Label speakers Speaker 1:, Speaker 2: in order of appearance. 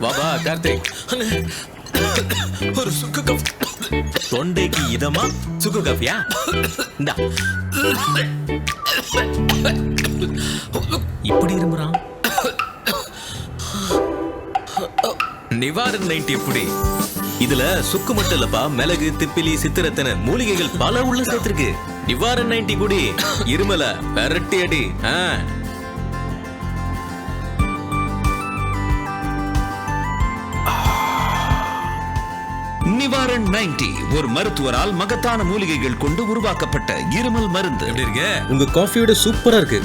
Speaker 1: வாபா கார்த்திக்.
Speaker 2: ஒரு சுக்கு கப்.
Speaker 1: தொண்டைக்கு இதமா சுக்கு காஃபியா? இந்தா. இப்படி இருமுறான். நிவாரன் 90 எப்படி? இதுல சுக்கு மட்டும் இல்லப்பா, மிளகு, திப்பிலி, சித்திரத்தன மூலிகைகள் பல உள்ள சேர்த்திருக்கு. நிவாரன் 90 குடி, இருமல விரட்டி அடி.
Speaker 3: நிவாரன் 90 ஒரு மருத்துவரால் மகத்தான மூலிகைகள் கொண்டு உருவாக்கப்பட்ட இருமல் மருந்து.
Speaker 1: எப்படி இருக்கு? உங்க காஃபியோட சூப்பரா இருக்கு.